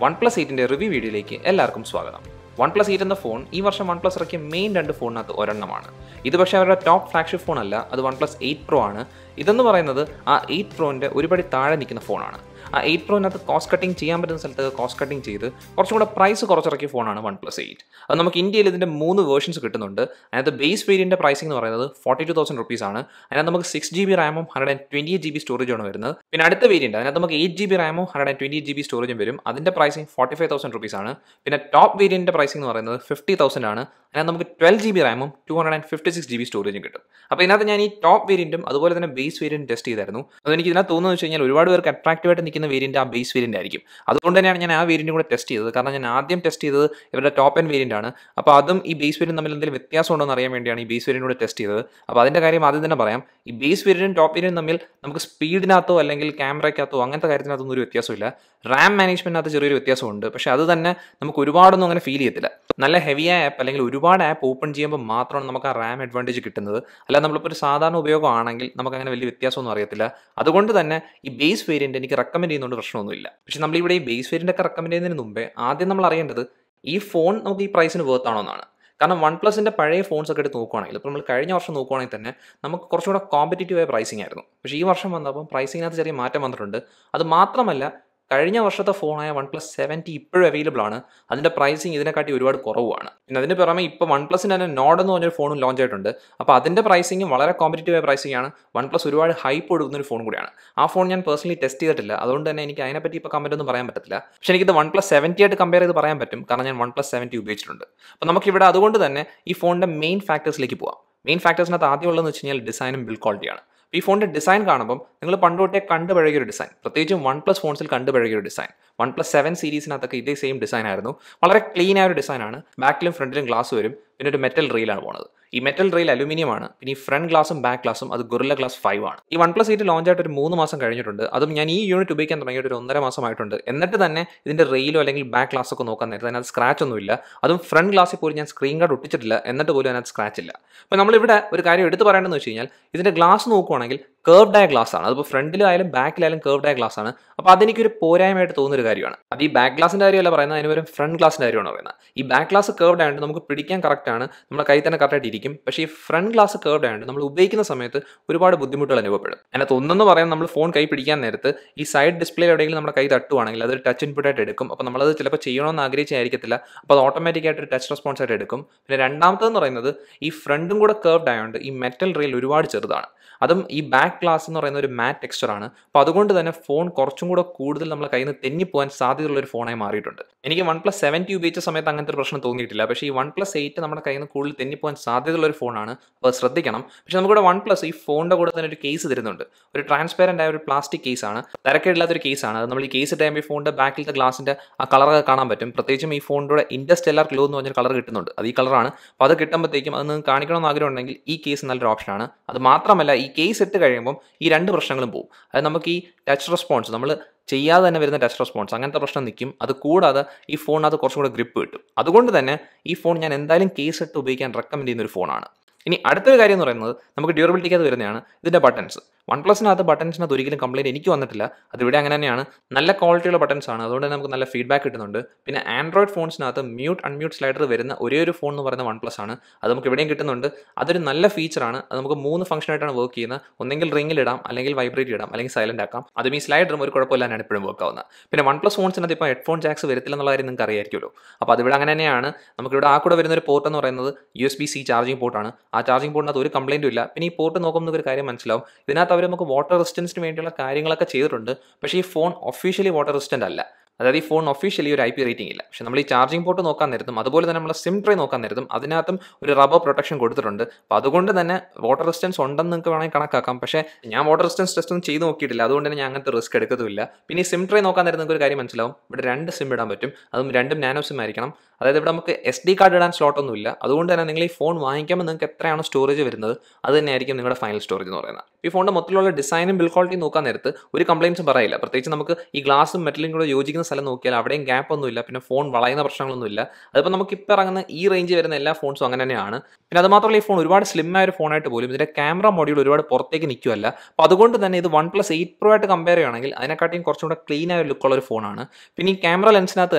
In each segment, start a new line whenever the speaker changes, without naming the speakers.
OnePlus 8 review വീഡിയോയിലേക്ക് എല്ലാവർക്കും സ്വാഗതം. OnePlus 8 എന്ന ഫോൺ ഈ വർഷം OnePlus ഇറക്കിയ മെയിൻ രണ്ട് ഫോണിനകത്ത് ഒരെണ്ണമാണ്. ഇത് പക്ഷേ അവരുടെ ടോപ്പ് ഫ്ലാഗ്ഷിപ്പ് ഫോൺ അല്ല, അത് OnePlus 8 Pro ആണ്. ഇതെന്ന് പറയുന്നത് ആ 8 Proൻ്റെ ഒരുപടി താഴെ നിൽക്കുന്ന ഫോണാണ്. ആ 8 Proനകത്ത് കോസ്റ്റ് കട്ടിങ് ചെയ്യാൻ പറ്റുന്ന സ്ഥലത്ത് കോസ്റ്റ് കട്ടിങ് ചെയ്ത് കുറച്ചും കൂടെ പ്രൈസ് കുറച്ചിറക്കിയ ഫോണാണ് OnePlus 8. അത് നമുക്ക് ഇന്ത്യയിൽ ഇതിൻ്റെ 3 വേർഷൻസ് കിട്ടുന്നുണ്ട്. അതിനകത്ത് ബേസ് വേരിയൻ്റെ പ്രൈസിംഗ് എന്ന് പറയുന്നത് 42,000 rupees ആണ്. അതിനകത്ത് നമുക്ക് 6GB റാമും 128GB സ്റ്റോറേജാണ് വരുന്നത്. പിന്നെ അടുത്ത വേരിയൻ്റ് അതിനകത്ത് നമുക്ക് 8GB റാമും 128GB സ്റ്റോറേജും വരും. അതിൻ്റെ പ്രൈസിംഗ് 45,000 rupees ആണ്. പിന്നെ ടോപ്പ് വേരിയൻ്റെ പ്രൈസിംഗ് എന്ന് പറയുന്നത് 50,000 ആണ്. അതിനകത്ത് നമുക്ക് 12GB റാമും 256GB സ്റ്റോറേജും കിട്ടും. അപ്പോൾ ഇതിനകത്ത് ഞാൻ ഈ ടോപ്പ് വേരിയൻറ്റും അതുപോലെ തന്നെ ബേസ് വേരിയൻറ്റ് ടെസ്റ്റ് ചെയ്തായിരുന്നു. അതെനിക്ക് ഇതിനകത്ത് തോന്നുന്നത് വെച്ച് കഴിഞ്ഞാൽ ഒരുപാട് പേർക്ക് അട്രാക്റ്റീവായിട്ട് നിൽക്കുന്ന വേരിയൻറ്റ് ആ ബേസ് വേരിയൻ്റ് ആയിരിക്കും. അതുകൊണ്ട് തന്നെയാണ് ഞാൻ ആ വേരിയൻറ്റും കൂടെ ടെസ്റ്റ് ചെയ്തത്. കാരണം ഞാൻ ആദ്യം ടെസ്റ്റ് ചെയ്തത് ഇവരുടെ ടോപ്പ് എൻഡ് വേരിയൻ്റ് ആണ്. അപ്പോൾ അതും ഈ ബേസ് വേരിയൻറ്റ് തമ്മിൽ എന്തെങ്കിലും വ്യത്യാസം ഉണ്ടോ എന്ന് അറിയാൻ വേണ്ടിയാണ് ഈ ബേസ് വേരിയൻറ്റ് കൂടെ ടെസ്റ്റ് ചെയ്തത്. അപ്പോൾ അതിൻ്റെ കാര്യം ആദ്യം തന്നെ പറയാം. ഈ ബേസ് വേരിയൻറ്റും ടോപ്പ് വേരിയൻറ്റും തമ്മിൽ നമുക്ക് സ്പീഡിനകത്തോ അല്ലെങ്കിൽ ക്യാമറയ്ക്കകത്തോ അങ്ങനത്തെ കാര്യത്തിനകത്തൊന്നും ഒരു വ്യത്യാസമില്ല. റാം മാനേജ്മെൻറ്റിനകത്ത് ചെറിയൊരു വ്യത്യാസമുണ്ട്. പക്ഷേ അത് തന്നെ നമുക്ക് ഒരുപാടൊന്നും അങ്ങനെ ഫീൽ ചെയ്യത്തില്ല. നല്ല ഹെവിയായ ആപ്പ് അല്ലെങ്കിൽ ഒരുപാട് ആപ്പ് ഓപ്പൺ ചെയ്യുമ്പോൾ മാത്രമാണ് നമുക്ക് ആ റാം അഡ്വാൻറ്റേജ് കിട്ടുന്നത്. അല്ല നമ്മളിപ്പോൾ ഒരു സാധാരണ ഉപയോഗമാണെങ്കിൽ നമുക്കങ്ങനെ വലിയ വ്യത്യാസമൊന്നും അറിയത്തില്ല. അതുകൊണ്ട് തന്നെ ഈ ബേസ് വേരിയൻറ്റ് എനിക്ക് റെക്കമെൻഡ് ചെയ്യുന്നതുകൊണ്ട് പ്രശ്നമൊന്നുമില്ല. പക്ഷേ നമ്മളിവിടെ ഈ ബേസ് വേരിയൻ്റൊക്കെ റെക്കമെൻഡ് ചെയ്യുന്നതിന് മുമ്പേ ആദ്യം നമ്മൾ അറിയേണ്ടത് ഈ ഫോൺ നമുക്ക് ഈ പ്രൈസിന് വേർത്താണോ എന്നാണ്. കാരണം OnePlusൻ്റെ പഴയ ഫോൺസ് ഒക്കെ എടുത്ത് നോക്കുകയാണെങ്കിൽ ഇപ്പോൾ നമ്മൾ കഴിഞ്ഞ വർഷം നോക്കുകയാണെങ്കിൽ തന്നെ നമുക്ക് കുറച്ചുകൂടെ കോമ്പറ്റീറ്റീവായ പ്രൈസിംഗ് ആയിരുന്നു. പക്ഷേ ഈ വർഷം വന്നപ്പോൾ പ്രൈസിങ്ങിനകത്ത് ചെറിയ മാറ്റം വന്നിട്ടുണ്ട്. അത് മാത്രമല്ല കഴിഞ്ഞ വർഷത്തെ ഫോണായ OnePlus 7T ഇപ്പോഴും അവൈലബിൾ ആണ്. അതിൻ്റെ പ്രൈസിങ് ഇതിനെക്കാട്ടി ഒരുപാട് കുറവാണ്. പിന്നെ അതിന് പുറമെ ഇപ്പോൾ OnePlusൻ്റെ തന്നെ നോഡ് എന്ന് പറഞ്ഞൊരു ഫോണും ലോഞ്ച് ആയിട്ടുണ്ട്. അപ്പോൾ അതിൻ്റെ പ്രൈസിങ് വളരെ കോമ്പറ്റീറ്റീവായ പ്രൈസിംഗ് ആണ്. OnePlus ഒരുപാട് ഹൈപ്പ് കൊടുക്കുന്നൊരു ഫോൺ കൂടിയാണ്. ആ ഫോൺ ഞാൻ പേഴ്സണലി ടെസ്റ്റ് ചെയ്തിട്ടില്ല. അതുകൊണ്ട് തന്നെ എനിക്ക് അതിനെപ്പറ്റി ഇപ്പോൾ കമൻറ്റ് ഒന്നും പറയാൻ പറ്റത്തില്ല. പക്ഷേ എനിക്കിത് OnePlus 7T ആയിട്ട് കമ്പയർ ചെയ്ത് പറയാൻ പറ്റും. കാരണം ഞാൻ OnePlus 7T ഉപയോഗിച്ചിട്ടുണ്ട്. അപ്പോൾ നമുക്കിവിടെ അതുകൊണ്ട് തന്നെ ഈ ഫോണിൻ്റെ മെയിൻ ഫാക്ടേഴ്സിലേക്ക് പോകാം. മെയിൻ ഫാക്ടേഴ്സിനകത്ത് ആദ്യം ഉള്ളതെന്ന് വെച്ച് കഴിഞ്ഞാൽ ഡിസൈനും ബിൽഡ് ക്വാളിറ്റിയാണ്. ഈ ഫോണിൻ്റെ ഡിസൈൻ കാണുമ്പോൾ നിങ്ങൾ പണ്ട് തൊട്ടേ കണ്ടുപഴകിയൊരു ഡിസൈൻ, പ്രത്യേകിച്ചും OnePlus ഫോൺസിൽ കണ്ടുപഴകിയൊരു ഡിസൈൻ. OnePlus 7 സീരീസിനകത്തൊക്കെ ഇതേ സെയിം ഡിസൈൻ ആയിരുന്നു. വളരെ ക്ലീൻ ആയ ഒരു ഡിസൈനാണ്. ബാക്കിലും ഫ്രണ്ടിലും ഗ്ലാസ് വരും. പിന്നെ ഒരു മെറ്റൽ റെയിലാണ് പോകുന്നത്. ഈ മെറ്റൽ റെയിൽ അലുമിനിയം ആണ്. പിന്നെ ഈ ഫ്രണ്ട് ഗ്ലാസും ബാക്ക് ഗ്ലാസും അത് ഗൊറില്ല ഗ്ലാസ് 5 ആണ്. ഈ OnePlus 8 ലോഞ്ച് ആയിട്ട് ഒരു 3 മാസം കഴിഞ്ഞിട്ടുണ്ട്. അതും ഞാൻ ഈ യൂണിറ്റ് ഉപയോഗിക്കാൻ തുടങ്ങിയിട്ട് ഒരു 1.5 മാസമായിട്ടുണ്ട്. എന്നിട്ട് തന്നെ ഇതിൻ്റെ റെയിലോ അല്ലെങ്കിൽ ബാക്ക് ഗ്ലാസ് ഒക്കെ നോക്കാൻ നേരത്തെ അതിനകത്ത് സ്ക്രാച്ച് ഒന്നുമില്ല. അതും ഫ്രണ്ട് ഗ്ലാസ്സിൽ പോലും ഞാൻ സ്ക്രീൻ ഗാർഡ് ഒട്ടിച്ചിട്ടില്ല. എന്നിട്ട് പോലും അതിനകത്ത് സ്ക്രാച്ച് ഇല്ല. അപ്പോൾ നമ്മളിവിടെ ഒരു കാര്യം എടുത്ത് പറയേണ്ടതെന്ന് വെച്ച് കഴിഞ്ഞാൽ ഇതിൻ്റെ ഗ്ലാസ് നോക്കുവാണെങ്കിൽ കർവ്ഡ് ആയ ഗ്ലാസ് ആണ്. അതിപ്പോൾ ഫ്രണ്ടിലായാലും ബാക്കിലായാലും കർവ്ഡ് ആയ ഗ്ലാസ് ആണ്. അപ്പോൾ അതെനിക്കൊരു പോരായ്മയായിട്ട് തോന്നുന്നൊരു കാര്യമാണ്. അത് ഈ ബാക്ക് ഗ്ലാസിൻ്റെ കാര്യമല്ല പറയുന്നത്, അതിന് പകരം ഫ്രണ്ട് ഗ്ലാസിൻ്റെ കാര്യമാണ് പറയുന്നത്. ഈ ബാക്ക് ഗ്ലാസ് കർവ്ഡ് ആയതുകൊണ്ട് നമുക്ക് പിടിക്കാൻ കറക്റ്റാണ്, നമ്മുടെ കൈ തന്നെ കറക്റ്റായിട്ട് ഇരിക്കും. പക്ഷേ ഈ ഫ്രണ്ട് ഗ്ലാസ് കർവ്ഡ് ആയതുകൊണ്ട് നമ്മൾ ഉപയോഗിക്കുന്ന സമയത്ത് ഒരുപാട് ബുദ്ധിമുട്ടുകൾ അനുഭവപ്പെടും. അതിനകത്ത് ഒന്നെന്ന് പറയാൻ നമ്മൾ ഫോൺ കൈ പിടിക്കാൻ നേരത്ത് ഈ സൈഡ് ഡിസ്പ്ലേ എവിടെയെങ്കിലും നമ്മുടെ കൈ തട്ടുവാണെങ്കിൽ അതൊരു ടച്ച് ഇൻപുട്ടായിട്ട് എടുക്കും. അപ്പോൾ നമ്മളത് ചിലപ്പോൾ ചെയ്യണമെന്ന് ആഗ്രഹിച്ചായിരിക്കത്തില്ല. അപ്പോൾ അത് ഓട്ടോമാറ്റിക്കായിട്ട് ഒരു ടച്ച് റെസ്പോൺസ് ആയിട്ട് എടുക്കും. പിന്നെ രണ്ടാമത്തേന്ന് പറയുന്നത് ഈ ഫ്രണ്ടും കൂടെ കർവ്ഡ് ആയതുകൊണ്ട് ഈ മെറ്റൽ റെയിൽ ഒരുപാട് ചെറുതാണ്. അതും ഈ ബാക്ക് ഗ്ലാസ് എന്ന് പറയുന്ന ഒരു മാറ്റ് ടെക്സ്ചറാണ്. അപ്പോൾ അതുകൊണ്ട് തന്നെ ഫോൺ കുറച്ചും കൂടെ കൂടുതൽ നമ്മളെ കയ്യിൽ നിന്ന് തെന്നിപ്പോകാൻ സാധ്യതയുള്ള ഒരു ഫോണായി മാറിയിട്ടുണ്ട്. എനിക്ക് OnePlus 7T ഉപയോഗിച്ച സമയത്ത് അങ്ങനത്തെ ഒരു പ്രശ്നം തോന്നിയിട്ടില്ല. പക്ഷേ ഈ OnePlus 8 നമ്മുടെ കയ്യിൽ നിന്ന് കൂടുതൽ തെന്നിപ്പോകാൻ സാധ്യതയുള്ള ഒരു ഫോണാണ്. അപ്പോൾ ശ്രദ്ധിക്കണം. പക്ഷേ നമുക്കിവിടെ OnePlus ഈ ഫോണിൻ്റെ കൂടെ തന്നെ ഒരു കേസ് തരുന്നുണ്ട്. ഒരു ട്രാൻസ്പെറൻ്റ് ആയ ഒരു പ്ലാസ്റ്റിക് കേസാണ്. തിരക്കേടില്ലാത്തൊരു കേസാണ്. അത് നമ്മൾ ഈ കേസ് ഇട്ടാകുമ്പോൾ ഈ ഫോണിൻ്റെ ബാക്കിലത്തെ ഗ്ലാസിൻ്റെ ആ കളറൊക്കെ കാണാൻ പറ്റും. പ്രത്യേകിച്ചും ഈ ഫോണിൻ്റെ ഇൻഡർസ്റ്റെല്ലാർ ഗ്ലോ എന്ന് പറഞ്ഞൊരു കളർ കിട്ടുന്നുണ്ട്. അത് ഈ കളറാണ്. അപ്പോൾ അത് കിട്ടുമ്പോഴത്തേക്കും അത് നിങ്ങൾക്ക് കാണിക്കണമെന്ന് ആഗ്രഹം ഉണ്ടെങ്കിൽ ഈ കേസ് നല്ലൊരു ഓപ്ഷനാണ്. അത് മാത്രമല്ല ഈ കേസ് ഇട്ട് കഴിയുമ്പം ഈ രണ്ട് പ്രശ്നങ്ങളും പോകും. അതായത് നമുക്ക് ഈ ടച്ച് റെസ്പോൺസ് നമ്മൾ ചെയ്യാതെ തന്നെ വരുന്ന ടച്ച് റെസ്പോൺസ് അങ്ങനത്തെ പ്രശ്നം നിൽക്കും. അത് കൂടാതെ ഈ ഫോണിനകത്ത് കുറച്ചും കൂടെ ഗ്രിപ്പ് കിട്ടും. അതുകൊണ്ട് തന്നെ ഈ ഫോൺ ഞാൻ എന്തായാലും കേസ് ഇട്ട് ഉപയോഗിക്കാൻ റെക്കമെൻഡ് ചെയ്യുന്ന ഒരു ഫോണാണ്. ഇനി അടുത്തൊരു കാര്യം എന്ന് പറയുന്നത് നമുക്ക് ഡ്യൂറബിലിറ്റിക്കകത്ത് വരുന്നതാണ് ഇതിൻ്റെ ബട്ടൺസ്. OnePlusനകത്ത് ബട്ടൺസിനകത്ത് ഒരിക്കലും കംപ്ലയിൻറ്റ് എനിക്ക് വന്നിട്ടില്ല. അതിവിടെ അങ്ങനെ തന്നെയാണ്. നല്ല ക്വാളിറ്റിയുള്ള ബട്ടൺസ് ആണ്. അതുകൊണ്ട് തന്നെ നമുക്ക് നല്ല ഫീഡ്ബാക്ക് കിട്ടുന്നുണ്ട്. പിന്നെ ആൻഡ്രോയിഡ് ഫോൺസിനകത്ത് മ്യൂട്ട് അൺമ്യൂട്ട് സ്ലൈഡർ വരുന്ന ഒരേ ഒരു ഫോൺ എന്ന് പറയുന്നത് OnePlus ആണ്. അത് നമുക്ക് ഇവിടെയും കിട്ടുന്നുണ്ട്. അതൊരു നല്ല ഫീച്ചറാണ്. അത് നമുക്ക് 3 ഫംഗ്ഷനായിട്ടാണ് വർക്ക് ചെയ്യുന്നത്. ഒന്നെങ്കിൽ റിങ്ങിലിടാം, അല്ലെങ്കിൽ വൈബ്രേറ്റ് ഇടാം, അല്ലെങ്കിൽ സൈലൻ്റ് ആക്കാം. അതും ഈ സ്ലൈഡറും ഒരു കുഴപ്പമില്ലാതാണ് എപ്പോഴും വർക്ക് ആവുന്നത്. പിന്നെ OnePlus ഫോൺസിനകത്ത് ഇപ്പോൾ ഹെഡ്ഫോൺ ജാക്സ് വരത്തില്ല എന്നുള്ള കാര്യം നിങ്ങൾക്ക് അറിയായിരിക്കുമല്ലോ. അപ്പോൾ അതിവിടെ അങ്ങനെ തന്നെയാണ്. നമുക്കിവിടെ ആ കൂടെ വരുന്ന ഒരു പോർട്ട് എന്ന് പറയുന്നത് USB-C ചാർജിങ് പോർട്ടാണ്. ആ ചാർജിങ് പോർട്ടിനകത്ത് ഒരു കംപ്ലയിൻറ്റും ഇല്ല. പിന്നെ ഈ പോർട്ട് നോക്കുമ്പോൾ ഒരു കാര്യം മനസ്സിലാവും. ഇതിനകത്ത് അവർ നമുക്ക് വാട്ടർ റെസിസ്റ്റൻസിന് വേണ്ടിയുള്ള കാര്യങ്ങളൊക്കെ ചെയ്തിട്ടുണ്ട്. പക്ഷേ ഈ ഫോൺ ഒഫീഷ്യലി വാട്ടർ റെസിസ്റ്റൻ്റ് അല്ല. അതായത് ഈ ഫോൺ ഒഫീഷ്യലി ഒരു IP റേറ്റിംഗ് ഇല്ല. പക്ഷേ നമ്മൾ ഈ ചാർജിങ് പോർട്ട് നോക്കാൻ നേരത്തും അതുപോലെ തന്നെ നമ്മൾ സിം ട്രേ നോക്കാൻ നേരത്തും അതിനകത്തും ഒരു റബ്ബർ പ്രൊട്ടക്ഷൻ കൊടുത്തിട്ടുണ്ട്. അപ്പോൾ അതുകൊണ്ട് തന്നെ വാട്ടർ റെസിസ്റ്റൻസ് ഉണ്ടെന്ന് നിങ്ങൾക്ക് വേണമെങ്കിൽ കണക്കാക്കാം. പക്ഷേ ഞാൻ വാട്ടർ റെസിസ്റ്റൻസ് ടെസ്റ്റ് ഒന്നും ചെയ്ത് നോക്കിയിട്ടില്ല. അതുകൊണ്ട് തന്നെ ഞാൻ അങ്ങനത്തെ റിസ്ക് എടുക്കത്തുമില്ല. പിന്നെ ഈ സിം ട്രേ നോക്കാൻ നേരത്ത് നിങ്ങൾക്ക് ഒരു കാര്യം മനസ്സിലാവും. ഇവിടെ 2 സിം ഇടാൻ പറ്റും. അതും 2 നാനോ സിം ആയിരിക്കണം. അതായത് ഇവിടെ നമുക്ക് SD കാർഡ് ഇടാൻ സ്ലോട്ടൊന്നുമില്ല. അതുകൊണ്ട് തന്നെ നിങ്ങൾ ഈ ഫോൺ വാങ്ങിക്കുമ്പോൾ നിങ്ങൾക്ക് എത്രയാണ് സ്റ്റോറേജ് വരുന്നത് അത് തന്നെയായിരിക്കും നിങ്ങളുടെ ഫൈനൽ സ്റ്റോറേജ് എന്ന് പറയുന്നത്. ഈ ഫോണിൻ്റെ മൊത്തത്തിലുള്ള ഡിസൈനും ബിൽഡ് ക്വാളിറ്റി നോക്കാൻ നേരത്ത് ഒരു കംപ്ലയിൻസും പറയില്ല. പ്രത്യേകിച്ച് നമുക്ക് ഈ ഗ്ലാസും മെറ്റലും കൂടെ യോജിക്കുന്ന സ്ഥലം നോക്കിയാൽ അവിടെയും ഗ്യാപ്പ് ഒന്നുമില്ല, പിന്നെ ഫോൺ വളയുന്ന പ്രശ്നങ്ങളൊന്നുമില്ല. അതിപ്പോൾ നമുക്ക് ഇപ്പോൾ ഇറങ്ങുന്ന ഈ റേഞ്ച് വരുന്ന എല്ലാ ഫോൺസും അങ്ങനെ തന്നെയാണ്. പിന്നെ അത് മാത്രമല്ല ഈ ഫോൺ ഒരുപാട് സ്ലിം ആയ ഒരു ഫോണായിട്ട് പോലും ഇതിൻ്റെ ക്യാമറ മൊഡ്യൂൾ ഒരുപാട് പുറത്തേക്ക് നിൽക്കുമല്ല. അപ്പോൾ അതുകൊണ്ട് തന്നെ ഇത് OnePlus 8 Pro ആയിട്ട് കമ്പയർ ചെയ്യുകയാണെങ്കിൽ അതിനെക്കാട്ടിയും കുറച്ചും കൂടെ ക്ലീൻ ആയ ഒരു ലുക്കുള്ള ഒരു ഫോണാണ്. പിന്നെ ഈ ക്യാമറ ലെൻസിനകത്ത്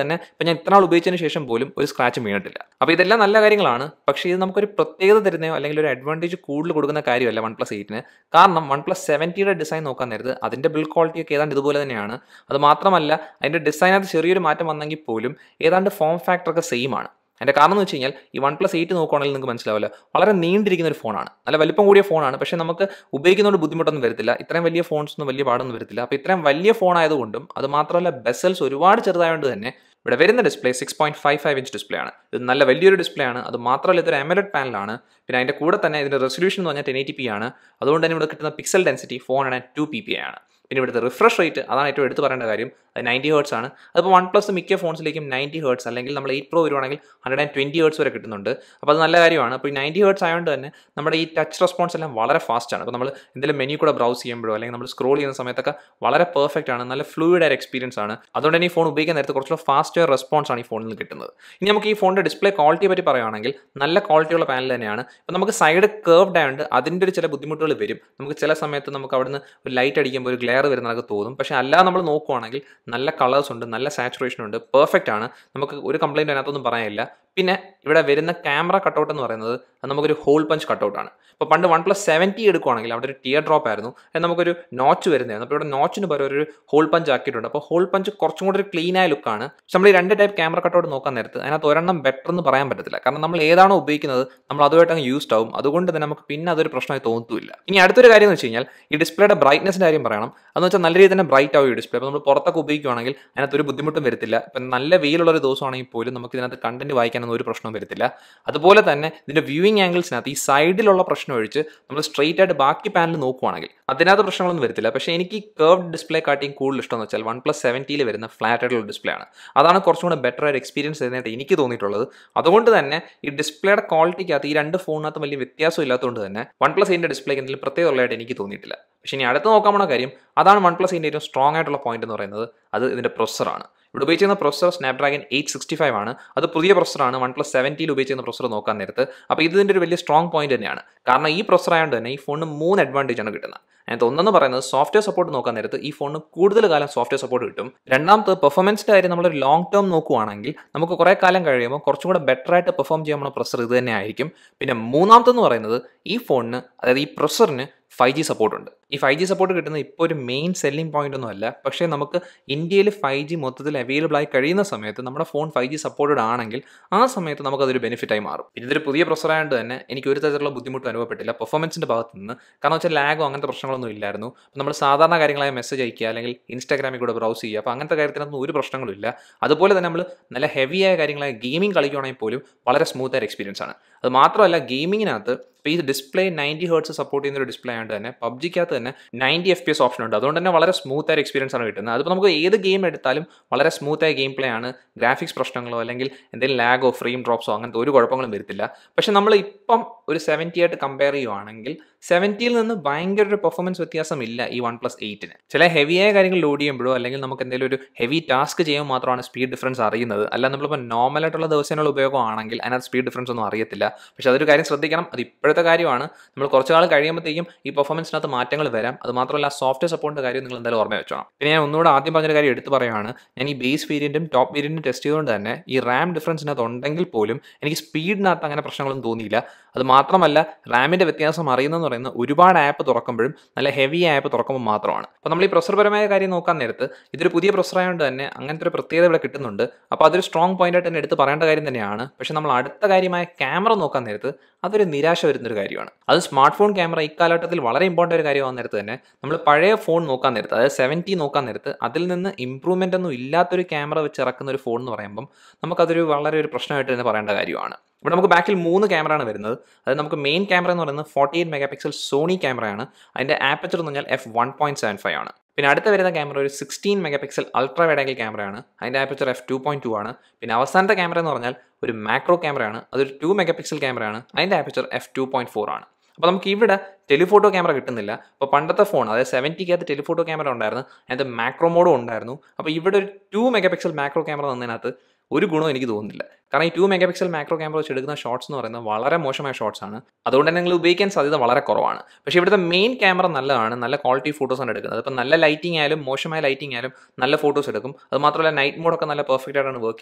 തന്നെ ഇപ്പോൾ ഞാൻ ഇത്ര നാൾ ഉപയോഗിച്ചതിന് ശേഷം പോലും ഒരു സ്ക്രാച്ചും വീണിട്ടില്ല. അപ്പോൾ ഇതെല്ലാം നല്ല കാര്യങ്ങളാണ്. പക്ഷേ ഇത് നമുക്കൊരു പ്രത്യേകത തരുന്നയോ അല്ലെങ്കിൽ ഒരു അഡ്വാൻറ്റേജ് കൂടുതൽ കൊടുക്കുന്ന കാര്യമല്ല OnePlus 8-ന്. കാരണം OnePlus 70-യുടെ ഡിസൈൻ നോക്കാൻ നേരത്ത് അതിൻ്റെ ബിൽഡ് ക്വാളിറ്റി ഒക്കെ ഏതാണ്ട് ഇതുപോലെ തന്നെയാണ്. അത് മാത്രമല്ല അതിൻ്റെ ഡിസൈനകത്ത് ചെറിയൊരു മാറ്റം വന്നെങ്കിൽ പോലും ഏതാണ്ട് ഫോം ഫാക്ടറൊക്കെ സെയിം ആണ്. അതിൻ്റെ കാരണം എന്ന് വെച്ച് കഴിഞ്ഞാൽ ഈ OnePlus 8 നോക്കുകയാണെങ്കിൽ നിങ്ങൾക്ക് മനസ്സിലാവില്ല, വളരെ നീണ്ടിരിക്കുന്ന ഒരു ഫോണാണ്, നല്ല വലിപ്പം കൂടിയ ഫോണാണ്. പക്ഷേ നമുക്ക് ഉപയോഗിക്കുന്നതുകൊണ്ട് ബുദ്ധിമുട്ടൊന്നും വരത്തില്ല. ഇത്രയും വലിയ ഫോൺസൊന്നും വലിയ പാടൊന്നും വരത്തില്ല. അപ്പോൾ ഇത്രയും വലിയ ഫോൺ ആയതുകൊണ്ടും അത് മാത്രമല്ല ബെസൽസ് ഒരുപാട് ചെറുതായതുകൊണ്ട് തന്നെ ഇവിടെ വരുന്ന ഡിസ്പ്ലേ 6.55 ഇഞ്ച് ഡിസ്പ്ലേ ആണ്. ഇത് നല്ല വലിയൊരു ഡിസ്പ്ലേ ആണ്. അത് മാത്രമല്ല ഇതൊരു AMOLED പാനലാണ്. പിന്നെ അതിൻ്റെ കൂടെ തന്നെ ഇതിൻ്റെ റെസൊല്യൂഷൻ എന്ന് പറഞ്ഞാൽ 1080p ആണ്. അതുകൊണ്ട് തന്നെ ഇവിടെ കിട്ടുന്ന പിക്സൽ ഡെൻസിറ്റി 402 ppi ആണ്. പിന്നെ ഇവിടുത്തെ റിഫ്രഷ് റേറ്റ് അതാണ് ഏറ്റവും എടുത്ത് പറയേണ്ട കാര്യം. അത് 90 Hz ആണ്. അതിപ്പോൾ OnePlus മിക്ക ഫോൺസിലേക്കും 90 Hz അല്ലെങ്കിൽ നമ്മൾ 8 Pro വരുവാണെങ്കിൽ 120 Hz വരെ കിട്ടുന്നുണ്ട്. അപ്പോൾ അത് നല്ല കാര്യമാണ്. അപ്പോൾ ഈ 90 Hz ആയതുകൊണ്ട് തന്നെ നമ്മുടെ ഈ ടച്ച് റെസ്പോൺസ് എല്ലാം വളരെ ഫാസ്റ്റ് ആണ്. അപ്പോൾ നമ്മൾ എന്തെങ്കിലും മെനു കൂടെ ബ്രൗസ് ചെയ്യുമ്പോഴോ അല്ലെങ്കിൽ നമ്മൾ സ്ക്രോൾ ചെയ്യുന്ന സമയത്തൊക്കെ വളരെ പെർഫെക്റ്റ് ആണ്, നല്ല ഫ്ലൂയിഡ് ആയ എക്സ്പീരിയൻസ് ആണ്. അതുകൊണ്ട് തന്നെ ഈ ഫോൺ ഉപയോഗിക്കാൻ നേരത്തെ കുറച്ചുകൂടെ ഫാസ്റ്റ് റെസ്പോൺസ് ആണ് ഈ ഫോണിൽ നിന്ന് കിട്ടുന്നത്. ഇനി നമുക്ക് ഈ ഫോണിൻ്റെ ഡിസ്പ്ലേ ക്വാളിറ്റിയെ പറ്റി പറയുകയാണെങ്കിൽ നല്ല ക്വാളിറ്റിയുള്ള പാനൽ തന്നെയാണ്. ഇപ്പോൾ നമുക്ക് സൈഡ് കർവ്ഡ് ആയതുകൊണ്ട് അതിൻ്റെ ഒരു ചില ബുദ്ധിമുട്ടുകൾ വരും. നമുക്ക് ചില സമയത്ത് നമുക്ക് അവിടുന്ന് ഒരു ലൈറ്റ് അടിക്കുമ്പോൾ ഒരു ഗ്ലെയർ വരുന്നതൊക്കെ തോന്നും. പക്ഷേ അല്ലാതെ നമ്മൾ നോക്കുവാണെങ്കിൽ നല്ല കളേഴ്സ് ഉണ്ട്, നല്ല സാച്ചുറേഷൻ ഉണ്ട്, പെർഫെക്റ്റ് ആണ്. നമുക്ക് ഒരു കംപ്ലയിൻറ്റ് അതിനകത്തൊന്നും പറയാനില്ല. പിന്നെ ഇവിടെ വരുന്ന ക്യാമറ കട്ടൗട്ട് എന്ന് പറയുന്നത് അത് നമുക്കൊരു ഹോൾ പഞ്ച് കട്ടൗട്ടാണ്. ഇപ്പോൾ പണ്ട് OnePlus 70 എടുക്കുവാണെങ്കിൽ അവിടെ ഒരു ടിയർ ഡ്രോപ്പ് ആയിരുന്നു, നമുക്കൊരു നോച്ച് വരുന്നതായിരുന്നു. അപ്പോൾ ഇവിടെ നോച്ചിന് പകരം ഒരു ഹോൾ പഞ്ച് ആക്കിയിട്ടുണ്ട്. അപ്പോൾ ഹോൾ പഞ്ച് കുറച്ചും കൂടി ഒരു ക്ലീൻ ആയ ലുക്കാണ്. പക്ഷെ നമ്മൾ ഈ രണ്ട് ടൈപ്പ് ക്യാമറ കട്ടൗട്ട് നോക്കാൻ നേരത്ത് അതിനകത്ത് ഒരെണ്ണം ബെറ്റർ എന്ന് പറയാൻ പറ്റത്തില്ല. കാരണം നമ്മൾ ഏതാണോ ഉപയോഗിക്കുന്നത് നമ്മൾ അതുമായിട്ട് അങ്ങ് യൂസ്ഡ് ആവും. അതുകൊണ്ട് തന്നെ നമുക്ക് പിന്നെ അതൊരു പ്രശ്നമായി തോന്നത്തില്ല. ഇനി അടുത്തൊരു കാര്യം എന്ന് വെച്ച് കഴിഞ്ഞാൽ ഈ ഡിസ്പ്ലേയുടെ ബ്രൈറ്റ്നസിൻ്റെ കാര്യം പറയണം. അതെന്ന് വെച്ചാൽ നല്ല രീതിയിൽ തന്നെ ബ്രൈറ്റ് ആവും ഈ ഡിസ്പ്ലേ. അപ്പോൾ നമ്മൾ പുറത്തൊക്കെ ഉപയോഗിക്കുകയാണെങ്കിൽ അതിനകത്ത് ഒരു ബുദ്ധിമുട്ടും വരത്തില്ല. ഇപ്പം നല്ല വെയിലുള്ള ഒരു ദിവസമാണെങ്കിൽ പോലും നമുക്ക് ഇതിനകത്ത് കണ്ടന്റ് വായിക്കാനൊന്നും ഒരു പ്രശ്നവും വരത്തില്ല. അതുപോലെ തന്നെ ഇതിൻ്റെ വ്യൂയിങ് ആംഗിൾസിനകത്ത് ഈ സൈഡിലുള്ള പ്രശ്നം ഒഴിച്ച് നമ്മൾ സ്ട്രെയിറ്റ് ആയിട്ട് ബാക്കി പാനൽ നോക്കുവാണെങ്കിൽ അതിനകത്ത് പ്രശ്നങ്ങളൊന്നും വരത്തില്ല. പക്ഷേ എനിക്ക് കർവ്ഡ് ഡിസ്പ്ലേ കാട്ടിയും കൂടുതൽ ഇഷ്ടം എന്ന് വെച്ചാൽ OnePlus 70-ൽ വരുന്ന ഫ്ലാറ്റ് ആയിട്ടുള്ള ഡിസ്പ്ലേ ആണ്. അതാണ് കുറച്ചും കൂടെ ബെറ്റർ ആയിട്ട് എക്സ്പീരിയൻസ് തരുന്നതായിട്ട് എനിക്ക് തോന്നിയിട്ടുള്ളത്. അതുകൊണ്ട് തന്നെ ഈ ഡിസ്പ്ലേയുടെ ക്വാളിറ്റിക്കകത്ത് ഈ രണ്ട് ഫോണിനകത്ത് വലിയ വ്യത്യാസം ഇല്ലാത്തതുകൊണ്ട് തന്നെ OnePlus 8-ന്റെ ഡിസ്പ്ലേക്ക് എന്തെങ്കിലും പ്രത്യേകമുള്ളതായിട്ട് എനിക്ക് തോന്നിയിട്ടില്ല. പക്ഷേ ഇനി അടുത്ത് നോക്കാൻ പോണ കാര്യം അതാണ് OnePlus 8-ന്റെ ഏറ്റവും സ്ട്രോങ് ആയിട്ടുള്ള പോയിന്റ് എന്ന് പറയുന്നത്, അത് ഇതിൻ്റെ പ്രൊസസ്സറാണ്. ഇവിടെ ഉപയോഗിച്ചിരുന്ന പ്രൊസസ്സർ Snapdragon 865 ആണ്. അത് പുതിയ പ്രൊസസ്സറാണ്. OnePlus 70-ൽ ഉപയോഗിച്ചിരുന്ന പ്രൊസസ്സർ നോക്കാൻ നേരത്ത്. അപ്പോൾ ഇതിൻ്റെ ഒരു വലിയ സ്ട്രോങ് പോയിന്റ് തന്നെയാണ്. കാരണം ഈ പ്രൊസസ്സർ ആയതുകൊണ്ട് തന്നെ ഈ ഫോണിന് 3 അഡ്വാൻറ്റേജ് ആണ് കിട്ടുന്നത്. അതിനകത്ത് ഒന്നെന്ന് പറയുന്നത് സോഫ്റ്റ്വെയർ സപ്പോർട്ട് നോക്കാൻ നേരത്ത് ഈ ഫോണിന് കൂടുതൽ കാലം സോഫ്റ്റ്വെയർ സപ്പോർട്ട് കിട്ടും. രണ്ടാമത്തെ പെർഫോമൻസിൻ്റെ കാര്യം നമ്മളൊരു ലോങ് ടേം നോക്കുവാണെങ്കിൽ നമുക്ക് കുറേ കാലം കഴിയുമ്പോൾ കുറച്ചും കൂടെ ബെറ്റർ ആയിട്ട് പെർഫോം ചെയ്യാൻ പോകുന്ന പ്രൊസസ്സർ ഇത് തന്നെ ആയിരിക്കും. പിന്നെ മൂന്നാമത്തെന്ന് പറയുന്നത് ഈ ഫോണിന്, അതായത് ഈ പ്രൊസസ്സറിന് 5G സപ്പോർട്ട് ഉണ്ട്. ഈ 5G സപ്പോർട്ട് കിട്ടുന്നത് ഇപ്പോൾ ഒരു മെയിൻ സെല്ലിംഗ് പോയിന്റ് ഒന്നും അല്ല. പക്ഷേ നമുക്ക് ഇന്ത്യയിൽ 5G മൊത്തത്തിൽ അവൈലബിൾ ആയി കഴിയുന്ന സമയത്ത് നമ്മുടെ ഫോൺ 5G സപ്പോർട്ടഡ് ആണെങ്കിൽ ആ സമയത്ത് നമുക്കതൊരു ബെനിഫിറ്റായി മാറും. പിന്നെ ഇതൊരു പുതിയ പ്രൊസസ്സർ ആയതുകൊണ്ട് തന്നെ എനിക്ക് ഒരു തരത്തിലുള്ള ബുദ്ധിമുട്ട് അനുഭവപ്പെട്ടില്ല പെർഫോമൻസിൻ്റെ ഭാഗത്ത് നിന്ന്. കാരണം വെച്ചാൽ ലാഗോ അങ്ങനത്തെ പ്രശ്നങ്ങളൊന്നും ഇല്ലായിരുന്നു. അപ്പോൾ നമ്മൾ സാധാരണ കാര്യങ്ങളായ മെസ്സേജ് അയക്കുക അല്ലെങ്കിൽ ഇൻസ്റ്റാഗ്രാമിൽ കൂടെ ബ്രൗസ് ചെയ്യുക, അപ്പോൾ അങ്ങനത്തെ കാര്യത്തിനൊന്നും ഒരു പ്രശ്നങ്ങളും ഇല്ല. അതുപോലെ തന്നെ നമ്മൾ നല്ല ഹെവിയായ കാര്യങ്ങളായ ഗെയിമിംഗ് കളിക്കുകയാണെങ്കിൽ പോലും വളരെ സ്മൂത്ത് ആയ എക്സ്പീരിയൻസ് ആണ്. അത് മാത്രമല്ല ഗെയിമിങ്ങിനകത്ത് ഇപ്പോൾ ഈ ഡിസ്പ്ലേ 90 Hz സപ്പോർട്ട് ചെയ്യുന്ന ഒരു ഡിസ്പ്ലേ ആയതുകൊണ്ട് തന്നെ PUBGക്കകത്ത് തന്നെ 90 FPS ഓപ്ഷൻ ഉണ്ട്. അതുകൊണ്ട് തന്നെ വളരെ സ്മൂത്ത് ആയ എക്സ്പീരിയൻസ് ആണ് കിട്ടുന്നത്. അതിപ്പോൾ നമുക്ക് ഏത് ഗെയിം എടുത്താലും വളരെ സ്മൂത്ത് ആയ ഗെയിം പ്ലേ ആണ്. ഗ്രാഫിക്സ് പ്രശ്നങ്ങളോ അല്ലെങ്കിൽ എന്തെങ്കിലും ലാഗോ ഫ്രെയിം ഡ്രോപ്സോ അങ്ങനത്തെ ഒരു കുഴപ്പങ്ങളും വരത്തില്ല. പക്ഷേ നമ്മൾ ഇപ്പം ഒരു 70 ആയിട്ട് കമ്പയർ ചെയ്യുവാണെങ്കിൽ 70-ൽ നിന്ന് ഭയങ്കര ഒരു പെർഫോമൻസ് വ്യത്യാസമില്ല ഈ OnePlus 8-ന്. ചില ഹെവിയായ കാര്യങ്ങൾ ലോഡ് ചെയ്യുമ്പോഴോ അല്ലെങ്കിൽ നമുക്ക് എന്തെങ്കിലും ഒരു ഹെവി ടാസ്ക് ചെയ്യുമ്പോൾ മാത്രമാണ് സ്പീഡ് ഡിഫറൻസ് അറിയുന്നത്. അല്ല നമ്മളിപ്പോൾ നോർമലായിട്ടുള്ള ദിവസങ്ങളുടെ ഉപയോഗമാണെങ്കിൽ അതിനകത്ത് സ്പീഡ് ഡിഫറൻസ് ഒന്നും അറിയത്തില്ല. പക്ഷേ അതൊരു കാര്യം ശ്രദ്ധിക്കണം, അത് ഇപ്പോഴത്തെ കാര്യമാണ്. നമ്മൾ കുറച്ച് നാൾ കഴിയുമ്പോഴത്തേക്കും ഈ പെർഫോമൻസിനകത്ത് മാറ്റങ്ങൾ വരാം. അത് മാത്രമല്ല സോഫ്റ്റ്വെയർ സപ്പോർട്ടിൻ്റെ കാര്യം നിങ്ങൾ എന്തായാലും ഓർമ്മ വെച്ചോണം. പിന്നെ ഞാൻ ഒന്നുകൂടെ ആദ്യം പറഞ്ഞൊരു കാര്യം എടുത്ത് പറയുകയാണ്, ഞാൻ ഈ ബേസ് വേരിയൻറ്റും ടോപ്പ് വേരിയൻറ്റും ടെസ്റ്റ് ചെയ്തുകൊണ്ട് തന്നെ ഈ റാം ഡിഫറൻസിനകത്ത് ഉണ്ടെങ്കിൽ പോലും എനിക്ക് സ്പീഡിനകത്ത് അങ്ങനെ പ്രശ്നങ്ങളൊന്നും തോന്നിയില്ല. അത് മാത്രമല്ല റാമിൻ്റെ വ്യത്യാസം അറിയുന്നതെന്ന് പറയുന്നത് ഒരുപാട് ആപ്പ് തുറക്കുമ്പോഴും നല്ല ഹെവി ആപ്പ് തുറക്കുമ്പോൾ മാത്രമാണ്. അപ്പോൾ നമ്മൾ ഈ പ്രൊസസ്സർപരമായ കാര്യം നോക്കാൻ നേരത്ത് ഇതൊരു പുതിയ പ്രൊസസ്സർ ആയതുകൊണ്ട് തന്നെ അങ്ങനത്തെ ഒരു പ്രത്യേകത ഇവിടെ കിട്ടുന്നുണ്ട്. അപ്പോൾ അതൊരു സ്ട്രോങ് പോയിന്റ് ആയിട്ട് തന്നെ എടുത്ത് പറയേണ്ട കാര്യം തന്നെയാണ്. പക്ഷേ നമ്മൾ അടുത്ത കാര്യമായ ക്യാമറ നോക്കാൻ നേരത്ത് അതൊരു നിരാശ വരുന്നൊരു കാര്യമാണ്. അത് സ്മാർട്ട് ഫോൺ ക്യാമറ ഇക്കാലഘട്ടത്തിൽ വളരെ ഇമ്പോർട്ടൻ്റ് ഒരു കാര്യമാകുന്ന നേരത്ത് തന്നെ നമ്മൾ പഴയ ഫോൺ നോക്കാൻ നേരത്ത്, അതായത് 70 നോക്കാൻ നേരത്ത് അതിൽ നിന്ന് ഇമ്പ്രൂവ്മെൻ്റ് ഒന്നും ഇല്ലാത്തൊരു ക്യാമറ വെച്ച് ഇറക്കുന്ന ഒരു ഫോൺ എന്ന് പറയുമ്പം നമുക്കതൊരു വളരെ ഒരു പ്രശ്നമായിട്ട് തന്നെ പറയേണ്ട കാര്യമാണ്. ഇവിടെ നമുക്ക് ബാക്കിൽ 3 ക്യാമറയാണ് വരുന്നത്. അതായത് നമുക്ക് മെയിൻ ക്യാമറ എന്ന് പറയുന്നത് 48 മെഗാ സോണി ക്യാമറയാണ്. അതിൻ്റെ ആപ്പച്ചർ എന്ന് പറഞ്ഞാൽ f1.75 ആണ്. പിന്നെ അടുത്ത വരുന്ന ക്യാമറ ഒരു 16 മെഗാ അൾട്രാ വൈഡ് ആംഗിൾ ക്യാമറയാണ്. അതിൻ്റെ ആപ്പച്ചർ f2.2 ആണ്. പിന്നെ അവസാനത്തെ ക്യാമറ എന്ന് പറഞ്ഞാൽ ഒരു മാക്രോ ക്യാമറയാണ്. അതൊരു 2 മെഗാ ക്യാമറയാണ്. അതിൻ്റെ ആപ്പച്ചർ f2.4 ആണ്. അപ്പോൾ നമുക്ക് ഇവിടെ ടെലിഫോട്ടോ ക്യാമറ കിട്ടുന്നില്ല. അപ്പോൾ പണ്ടത്തെ ഫോൺ അതായത് 70-ക്കകത്ത് ടെലിഫോട്ടോ ക്യാമറ ഉണ്ടായിരുന്നു, അതിനകത്ത് മാക്രോ മോഡും ഉണ്ടായിരുന്നു. അപ്പോൾ ഇവിടെ ഒരു 2 മെഗാ പിക്സൽ മാക്രോ ക്യാമറ തന്നതിനകത്ത് ഒരു ഗുണവും എനിക്ക് തോന്നുന്നില്ല. കാരണം ഈ 2 മെഗാ പിക്സൽ മാക്രോ ക്യാമറ വെച്ച് എടുക്കുന്ന ഷോട്ട്സ് എന്ന് പറയുന്നത് വളരെ മോശമായ ഷോട്ട്സ് ആണ്. അതുകൊണ്ട് തന്നെ നിങ്ങൾ ഉപയോഗിക്കാൻ സാധ്യത വളരെ കുറവാണ്. പക്ഷേ ഇവിടുത്തെ മെയിൻ ക്യാമറ നല്ലതാണ്, നല്ല ക്വാളിറ്റി ഫോട്ടോസാണ് എടുക്കുന്നത്. അപ്പോൾ നല്ല ലൈറ്റിംഗ് ആയാലും മോശമായ ലൈറ്റിംഗ് ആയാലും നല്ല ഫോട്ടോസ് എടുക്കും. അത് മാത്രമല്ല നൈറ്റ് മോഡൊക്കെ നല്ല പെർഫെക്റ്റ് ആയിട്ടാണ് വർക്ക്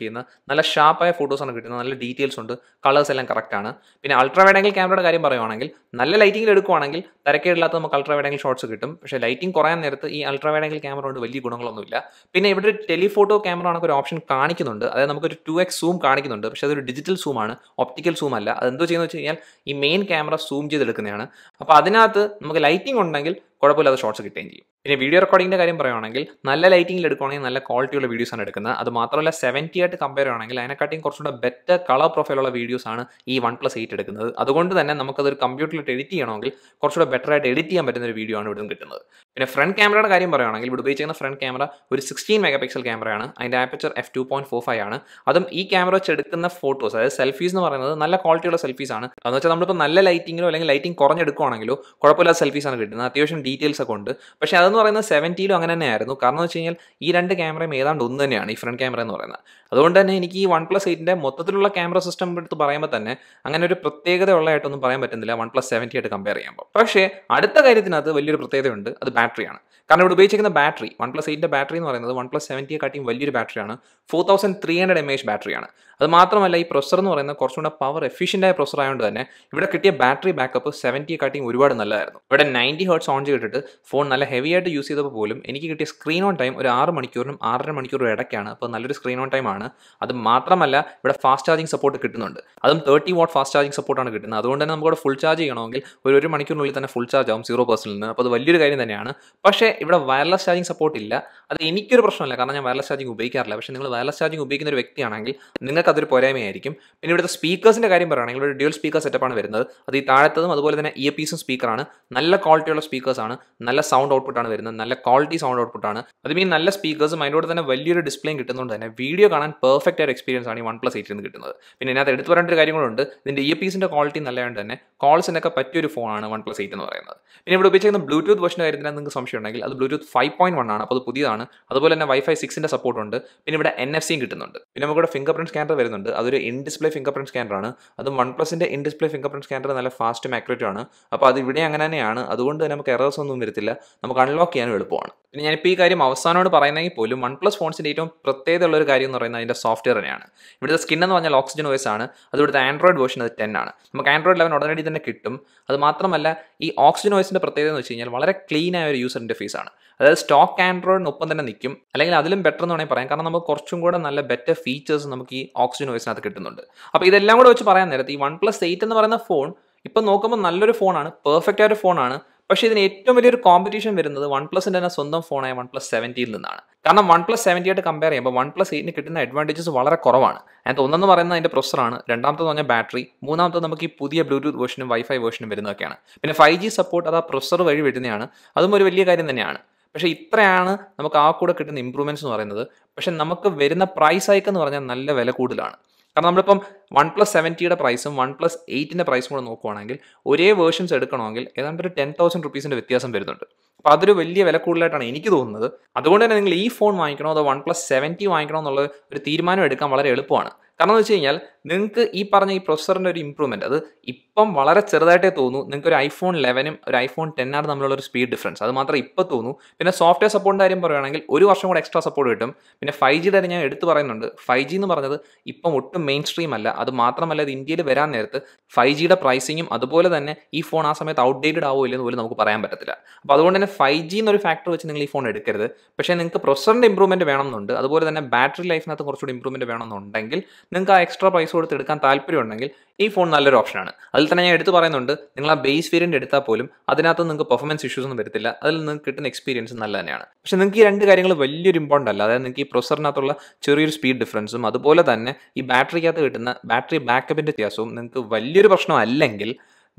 ചെയ്യുന്നത്. നല്ല ഷാർപ്പായ ഫോട്ടോസാണ് കിട്ടുന്നത്, നല്ല ഡീറ്റെയിൽസ് ഉണ്ട്, കളേഴ്സ് എല്ലാം കറക്റ്റ് ആണ്. പിന്നെ അൾട്രാ വൈഡ് ആംഗിൾ ക്യാമറയുടെ കാര്യം പറയുവാണെങ്കിൽ നല്ല ലൈറ്റിംഗിൽ എടുക്കുവാണെങ്കിൽ തരക്കേടില്ലാത്ത നമുക്ക് അൾട്രാ വൈഡ് ആംഗിൾ ഷോട്ട്സ് കിട്ടും. പക്ഷേ ലൈറ്റിംഗ് കുറയാൻ നേരത്ത് ഈ അൾട്രാ വൈഡ് ആംഗിൾ ക്യാമറ കൊണ്ട് വലിയ ഗുണങ്ങളൊന്നുമില്ല. പിന്നെ ഇവിടെ ഒരു ടെലിഫോട്ടോ ക്യാമറ ആണെങ്കിൽ ഒരു ഓപ്ഷൻ കാണിക്കുന്നുണ്ട്, അതായത് നമുക്കൊരു 2x സൂം കാണിക്കുന്നുണ്ട്. പക്ഷേ അതൊരു ഡിജിറ്റൽ സൂം ആണ്, ഒപ്റ്റിക്കൽ സൂം അല്ല. അതെന്തോ ചെയ്യുന്നത് വെച്ച് കഴിഞ്ഞാൽ ഈ മെയിൻ ക്യാമറ സൂം ചെയ്തെടുക്കുന്നതാണ്. അപ്പോൾ അതിനകത്ത് നമുക്ക് ലൈറ്റിംഗ് ഉണ്ടെങ്കിൽ കുഴപ്പമില്ലാതെ ഷോട്ട്സ് കിട്ടുകയും ചെയ്യും. പിന്നെ വീഡിയോ റെക്കോർഡിങ്ങിൻ്റെ കാര്യം പറയുകയാണെങ്കിൽ നല്ല ലൈറ്റിംഗിൽ എടുക്കുകയാണെങ്കിൽ നല്ല ക്വാളിറ്റിയുള്ള വീഡിയോസാണ് എടുക്കുന്നത്. അത് മാത്രമല്ല 70 ആയിട്ട് കമ്പയർ ചെയ്യുകയാണെങ്കിൽ അതിനെക്കാട്ടിയും കുറച്ചുകൂടെ ബെറ്റർ കളർ പ്രൊഫൈലുള്ള വീഡിയോസാണ് ഈ OnePlus 8 എടുക്കുന്നത്. അതുകൊണ്ട് തന്നെ നമുക്കതൊരു കമ്പ്യൂട്ടറിലിട്ട് എഡിറ്റ് ചെയ്യണമെങ്കിൽ കുറച്ചുകൂടെ ബെറ്റർ ആയിട്ട് എഡിറ്റ് ചെയ്യാൻ പറ്റുന്ന ഒരു വീഡിയോ ആണ് ഇവിടെ കിട്ടുന്നത്. പിന്നെ ഫ്രണ്ട് ക്യാമറയുടെ കാര്യം പറയുകയാണെങ്കിൽ ഇവിടെ ഉപയോഗിച്ചിരിക്കുന്ന ഫ്രണ്ട് ക്യാമറ ഒരു 16 മെഗാ പിക്സൽ ക്യാമറയാണ്. അതിൻ്റെ ആപ്പച്ചർ f2.45 ആണ്. അതും ഈ ക്യാമറ വെച്ച് എടുക്കുന്ന ഫോട്ടോസ് അതായത് സെൽഫീസ് എന്ന് പറയുന്നത് നല്ല ക്വാളിറ്റിയുള്ള സെൽഫീസ് ആണ്. അതെന്ന് വെച്ചാൽ നമ്മളിപ്പോൾ നല്ല ലൈറ്റിങ്ങിലോ അല്ലെങ്കിൽ ലൈറ്റിംഗ് കുറഞ്ഞെടുക്കുകയാണെങ്കിലോ കുഴപ്പമില്ലാത്ത സെൽഫീസാണ് കിട്ടുന്നത്. അത്യാവശ്യം ഡീറ്റെയിൽസ് ഒക്കെ ഉണ്ട്. പക്ഷേ അതെന്ന് പറയുന്നത് 70-ലും അങ്ങനെ തന്നെയായിരുന്നു. കാരണം എന്ന് വെച്ച് കഴിഞ്ഞാൽ ഈ രണ്ട് ക്യാമറയും ഏതാണ്ട് ഒന്ന് തന്നെയാണ്, ഈ ഫ്രണ്ട് ക്യാമറ എന്ന് പറയുന്നത്. അതുകൊണ്ട് തന്നെ എനിക്ക് ഈ OnePlus 8ൻ്റെ മൊത്തത്തിലുള്ള ക്യാമറ സിസ്റ്റം എടുത്ത് പറയുമ്പോൾ തന്നെ അങ്ങനെ ഒരു പ്രത്യേകത ഉള്ളതായിട്ടൊന്നും പറയാൻ പറ്റുന്നില്ല OnePlus 70 ആയിട്ട് കമ്പയർ ചെയ്യുമ്പോൾ. പക്ഷേ അടുത്ത കാര്യത്തിനകത്ത് വലിയൊരു പ്രത്യേകതയുണ്ട്, അത് ബാറ്ററിയാണ്. കാരണം ഇവിടെ ഉപയോഗിച്ചിരിക്കുന്ന ബാറ്ററി OnePlus 8ൻ്റെ ബാറ്ററി എന്ന് പറയുന്നത് OnePlus 70-യെക്കാട്ടിയും വലിയൊരു ബാറ്ററിയാണ്. 4300 mAh ബാറ്ററിയാണ്. അത് മാത്രമല്ല ഈ പ്രൊസർ എന്ന് പറയുന്നത് കുറച്ചുകൂടെ പവർ എഫിഷ്യൻ്റ് ആയ പ്രൊസർ ആയതുകൊണ്ട് തന്നെ ഇവിടെ കിട്ടിയ ബാറ്ററി ബാക്കപ്പ് 70-യെക്കാട്ടിയും ഒരുപാട് നല്ലതായിരുന്നു. ഇവിടെ 90 Hz ഓൺ ചെയ്തിട്ട് ഫോൺ നല്ല ഹെവി ആയിട്ട് യൂസ് ചെയ്തപ്പോൾ പോലും എനിക്ക് കിട്ടിയ സ്ക്രീൻ ഓൺ ടൈം ഒരു 6 മണിക്കൂറിനും 6.5 മണിക്കൂറും ഇടയ്ക്കാണ്. അപ്പോൾ നല്ലൊരു സ്ക്രീൻ ഓൺ ടൈം ആണ്. അത് മാത്രമല്ല ഇവിടെ ഫാസ്റ്റ് ചാർജിങ് സപ്പോർട്ട് കിട്ടുന്നുണ്ട്. അതും 30 വാട്ട് ഫാസ്റ്റ് ചാർജിങ് സപ്പോർട്ടാണ് കിട്ടുന്നത്. അതുകൊണ്ട് തന്നെ നമുക്ക് ഫുൾ ചാർജ് ചെയ്യണമെങ്കിൽ ഒരു മണിക്കൂറിനുള്ളിൽ തന്നെ ഫുൾ ചാർജ് ആവും 0%-ൽ നിന്ന്. അപ്പോൾ അത് വലിയൊരു കാര്യം തന്നെയാണ്. പക്ഷേ ഇവിടെ വയർലെസ് ചാർജിങ് സപ്പോർട്ട് ഇല്ല. അത് എനിക്കൊരു പ്രശ്നമല്ല, കാരണം ഞാൻ വയർലെസ് ചാർജിങ് ഉപയോഗിക്കാറില്ല. പക്ഷേ നിങ്ങൾ വയർലെസ് ചാർജിങ് ഉപയോഗിക്കുന്ന ഒരു വ്യക്തിയാണെങ്കിൽ നിങ്ങൾക്ക് അതൊരു പോരായ്മയായിരിക്കും. പിന്നെ ഇവിടുത്തെ സ്പീക്കേഴ്സിൻ്റെ കാര്യം പറയുകയാണെങ്കിൽ ഒരു ഡ്യുവൽ സ്പീക്കർ സെറ്റപ്പാണ് വരുന്നത്. അത് ഈ താഴത്തതും അതുപോലെ തന്നെ ഇയർ പീസും സ്പീക്കറാണ്. നല്ല ക്വാളിറ്റിയുള്ള സ്പീക്കേഴ്സാണ്, നല്ല സൗണ്ട് ഔട്ട്പുട്ടാണ് വരുന്നത്, നല്ല ക്വാളിറ്റി സൗണ്ട് ഔട്ട്പുട്ടാണ്. അത് മീൻ നല്ല സ്പീക്കേഴ്സും അതിനോട് തന്നെ വലിയൊരു ഡിസ്പ്ലേയും കിട്ടുന്നതുകൊണ്ട് തന്നെ വീഡിയോ കാണാൻ പെർഫെക്റ്റ് ആയ എക്സ്പീരിയൻസ് ആണ് ഈ OnePlus 8 നിന്ന് കിട്ടുന്നത്. പിന്നെ ഇതിനകത്ത് എടുത്തു പറയേണ്ട ഒരു കാര്യങ്ങളുണ്ട്, ഇതിൻ്റെ ഇയർ പീസിൻ്റെ ക്വാളിറ്റി നല്ലതുകൊണ്ട് തന്നെ കോൾസിനൊക്കെ പറ്റിയൊരു ഫോണാണ് OnePlus 8 എന്ന് പറയുന്നത്. പിന്നെ ഇവിടെ ഉപയോഗിച്ചിരിക്കുന്ന ബ്ലൂടൂത്ത് വേർഷൻ്റെ കാര്യത്തിൽ നിങ്ങൾക്ക് സംശയം ഉണ്ടെങ്കിൽ അത് ബ്ലൂടൂത്ത് 5.1 ആണ്. അപ്പോൾ അത് പുതിയതാണ്. അതുപോലെ തന്നെ Wi-Fi 6ൻ്റെ സപ്പോർട്ട് ഉണ്ട്. പിന്നെ ഇവിടെ NFC-യും കിട്ടുന്നുണ്ട്. പിന്നെ നമുക്കിവിടെ ഫിംഗർ പ്രിന്റ് സ്കാനർ വരുന്നുണ്ട്. അതൊരു ഇൻ ഡിസ്പ്ലേ ഫിംഗർ പ്രിന്റ് സ്കാനറാണ്. അതും OnePlusൻ്റെ in display fingerprint scanner നല്ല ഫാസ്റ്റും ആക്യുറേറ്റും ആണ്. അപ്പോൾ അത് ഇവിടെ അങ്ങനെ തന്നെയാണ്. അതുകൊണ്ട് തന്നെ നമുക്ക് എറേഴ്സ് ഒന്നും വരത്തില്ല, നമുക്ക് അൺലോക്ക് ചെയ്യാനും എളുപ്പമാണ്. പിന്നെ ഞാനിപ്പോൾ ഈ കാര്യം അവസാനോട് പറയുന്നെങ്കിൽ പോലും OnePlus ഫോൺസിൻ്റെ ഏറ്റവും പ്രത്യേകത ഉള്ള ഒരു കാര്യം എന്ന് പറയുന്നത് അതിൻ്റെ സോഫ്റ്റ്വെയർ തന്നെയാണ്. ഇവിടുത്തെ സ്കിൻ എന്ന് പറഞ്ഞാൽ ഓക്സിജൻ OS ആണ്. അത് ഇവിടുത്തെ ആൻഡ്രോയിഡ് വേർഷൻ അത് 10 ആണ്. നമുക്ക് ആൻഡ്രോയിഡ് 11 ഉടനടി തന്നെ കിട്ടും. അത് മാത്രമല്ല ഈ ഓക്സിജൻ OSൻ്റെ പ്രത്യേകത എന്ന് വെച്ച് കഴിഞ്ഞാൽ വളരെ ക്ലീൻ ആയ ഒരു യൂസർ ഇൻ്റർഫേസ് ആണ്. അതായത് സ്റ്റോക്ക് ആൻഡ്രോയിഡിനൊപ്പം തന്നെ നിൽക്കും, അല്ലെങ്കിൽ അതിലും ബെറ്റർ എന്ന് വേണമെങ്കിൽ പറയാം. കാരണം നമുക്ക് കുറച്ചും കൂടെ നല്ല ബെറ്റർ ഫീച്ചേഴ്സ് നമുക്ക് ഈ ഓക്സിജൻ OSനകത്ത് കിട്ടുന്നുണ്ട്. അപ്പോൾ ഇതെല്ലാം കൂടെ വെച്ച് പറയാൻ നേരത്ത് ഈ OnePlus 8 എന്ന് പറയുന്ന ഫോൺ ഇപ്പം നോക്കുമ്പോൾ നല്ലൊരു ഫോണാണ്, പെർഫെക്റ്റ് ആയ ഒരു ഫോണാണ്. പക്ഷേ ഇതിന് ഏറ്റവും വലിയൊരു കോമ്പറ്റീഷൻ വരുന്നത് OnePlusൻ്റെ തന്നെ സ്വന്തം ഫോണായ OnePlus 70-ൽ നിന്നാണ്. കാരണം OnePlus 70 ആയിട്ട് കമ്പയർ ചെയ്യുമ്പോൾ OnePlus 8ന് കിട്ടുന്ന അഡ്വാൻറ്റേജസ് വളരെ കുറവാണ്. അതിനകത്ത് ഒന്നെന്ന് പറയുന്നത് അതിൻ്റെ പ്രൊസറാണ്, രണ്ടാമത്തെ പറഞ്ഞാൽ ബാറ്ററി, മൂന്നാമത്തെ നമുക്ക് ഈ പുതിയ ബ്ലൂടൂത്ത് വേർഷനും Wi-Fi വേർഷനും വരുന്നതൊക്കെയാണ്. പിന്നെ 5G സപ്പോർട്ട് അത് ആ പ്രൊസർ വഴി വരുന്നതാണ്. അതും ഒരു വലിയ കാര്യം തന്നെയാണ്. പക്ഷേ ഇത്രയാണ് നമുക്ക് ആ കൂടെ കിട്ടുന്ന ഇമ്പ്രൂവ്മെൻറ്റ്സ് എന്ന് പറയുന്നത്. പക്ഷേ നമുക്ക് വരുന്ന പ്രൈസ് ഹൈക്ക് എന്ന് പറഞ്ഞാൽ നല്ല വില കൂടുതലാണ്. കാരണം നമ്മളിപ്പം OnePlus 70യുടെ പ്രൈസും OnePlus 8ൻ്റെ പ്രൈസും കൂടെ നോക്കുവാണെങ്കിൽ ഒരേ വേർഷൻസ് എടുക്കണമെങ്കിൽ ഏതാണ്ട് ഒരു 10,000 റുപ്പീസിൻ്റെ വ്യത്യാസം വരുന്നുണ്ട്. അപ്പോൾ അതൊരു വലിയ വില കൂടുതലായിട്ടാണ് എനിക്ക് തോന്നുന്നത്. അതുകൊണ്ട് തന്നെ നിങ്ങൾ ഈ ഫോൺ വാങ്ങിക്കണോ അതോ OnePlus 70 വാങ്ങിക്കണോ എന്നുള്ള ഒരു തീരുമാനം എടുക്കാൻ വളരെ എളുപ്പമാണ്. കാരണം എന്ന് വെച്ച് കഴിഞ്ഞാൽ നിങ്ങൾക്ക് ഈ പറഞ്ഞ ഈ പ്രൊസറിൻ്റെ ഒരു ഇമ്പ്രൂവ്മെൻറ്റ് അത് ഇപ്പം വളരെ ചെറുതായിട്ടേ തോന്നൂ. നിങ്ങൾക്ക് ഒരു iPhone 11ഉം ഒരു iPhone 10 തമ്മിലുള്ള ഒരു സ്പീഡ് ഡിഫറൻസ് അത് മാത്രം ഇപ്പോൾ തോന്നൂ. പിന്നെ സോഫ്റ്റ്വെയർ സപ്പോർട്ടിൻ്റെ കാര്യം പറയുകയാണെങ്കിൽ ഒരു വർഷം കൂടെ എക്സ്ട്രാ സപ്പോർട്ട് കിട്ടും. പിന്നെ 5Gയുടെ ഞാൻ എടുത്ത് പറയുന്നുണ്ട്. 5G എന്ന് പറഞ്ഞത് ഇപ്പം ഒട്ടും മെയിൻ സ്ട്രീം അല്ല. അത് മാത്രമല്ല ഇത് ഇന്ത്യയിൽ വരാൻ നേരത്ത് 5Gയുടെ പ്രൈസിങ്ങും അതുപോലെ തന്നെ ഈ ഫോൺ ആ സമയത്ത് ഔട്ട്ഡേറ്റഡ് ആവോ ഇല്ലെന്ന് പോലും നമുക്ക് പറയാൻ പറ്റത്തില്ല. അപ്പോൾ അതുകൊണ്ട് തന്നെ 5G എന്നൊരു ഫാക്ടർ വെച്ച് നിങ്ങൾ ഈ ഫോൺ എടുക്കരുത്. പക്ഷേ നിങ്ങൾക്ക് പ്രൊസറിൻ്റെ ഇമ്പ്രൂവ്മെൻറ്റ് വേണമെന്നുണ്ട്, അതുപോലെ തന്നെ ബാറ്ററി ലൈഫിനകത്ത് കുറച്ചുകൂടി ഇമ്പ്രൂവ്മെൻറ്റ് വേണമെന്നുണ്ടെങ്കിൽ നിങ്ങൾക്ക് ആ എക്സ്ട്രാ പ്രൈസ് കൊടുത്ത് എടുക്കാൻ താല്പര്യം ഉണ്ടെങ്കിൽ ഈ ഫോൺ നല്ലൊരു ഓപ്ഷനാണ്. അതിൽ തന്നെ ഞാൻ എടുത്ത് പറയുന്നുണ്ട്, നിങ്ങൾ ആ ബേസ് വേരിയൻ്റ് എടുത്താൽ പോലും അതിനകത്ത് നിങ്ങൾക്ക് പെർഫോമൻസ് ഇഷ്യൂസ് ഒന്നും വരത്തില്ല. അതിൽ നിങ്ങൾക്ക് കിട്ടുന്ന എക്സ്പീരിയൻസ് നല്ല തന്നെയാണ്. പക്ഷേ നിങ്ങൾക്ക് ഈ രണ്ട് കാര്യങ്ങൾ വലിയൊരു ഇമ്പോർട്ടൻ്റ് അല്ല. അതായത് നിങ്ങൾക്ക് ഈ പ്രൊസറിനകത്തുള്ള ചെറിയൊരു സ്പീഡ് ഡിഫറൻസും അതുപോലെ തന്നെ ഈ ബാറ്ററിക്കകത്ത് കിട്ടുന്ന ബാറ്ററി ബാക്കപ്പിൻ്റെ വ്യത്യാസവും നിങ്ങൾക്ക് വലിയൊരു പ്രശ്നമല്ലെങ്കിൽ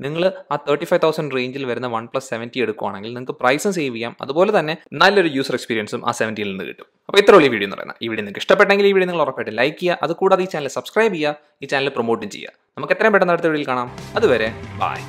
നിങ്ങൾ ആ 35,000 റേഞ്ചിൽ വരുന്ന OnePlus 70 എടുക്കുകയാണെങ്കിൽ നിങ്ങൾക്ക് പ്രൈസും സേവ് ചെയ്യാം, അതുപോലെ തന്നെ നല്ലൊരു യൂസർ എക്സ്പീരിയൻസും ആ 70ൽ നിന്ന് കിട്ടും. അപ്പോൾ ഇത്ര ഉള്ള ഈ വീഡിയോ എന്ന് പറയുന്നത്. ഈ വീഡിയോ നിങ്ങൾക്ക് ഇഷ്ടപ്പെട്ടെങ്കിൽ ഈ വീഡിയോ നിങ്ങൾ ഉറപ്പായിട്ട് ലൈക്ക് ചെയ്യുക. അതുകൂടാതെ ഈ ചാനൽ സബ്സ്ക്രൈബ് ചെയ്യുക, ഈ ചാനൽ പ്രൊമോട്ടും ചെയ്യുക. നമുക്ക് എത്രയും പെട്ടെന്ന് അടുത്ത വീഡിയോയിൽ കാണാം. അതുവരെ ബൈ.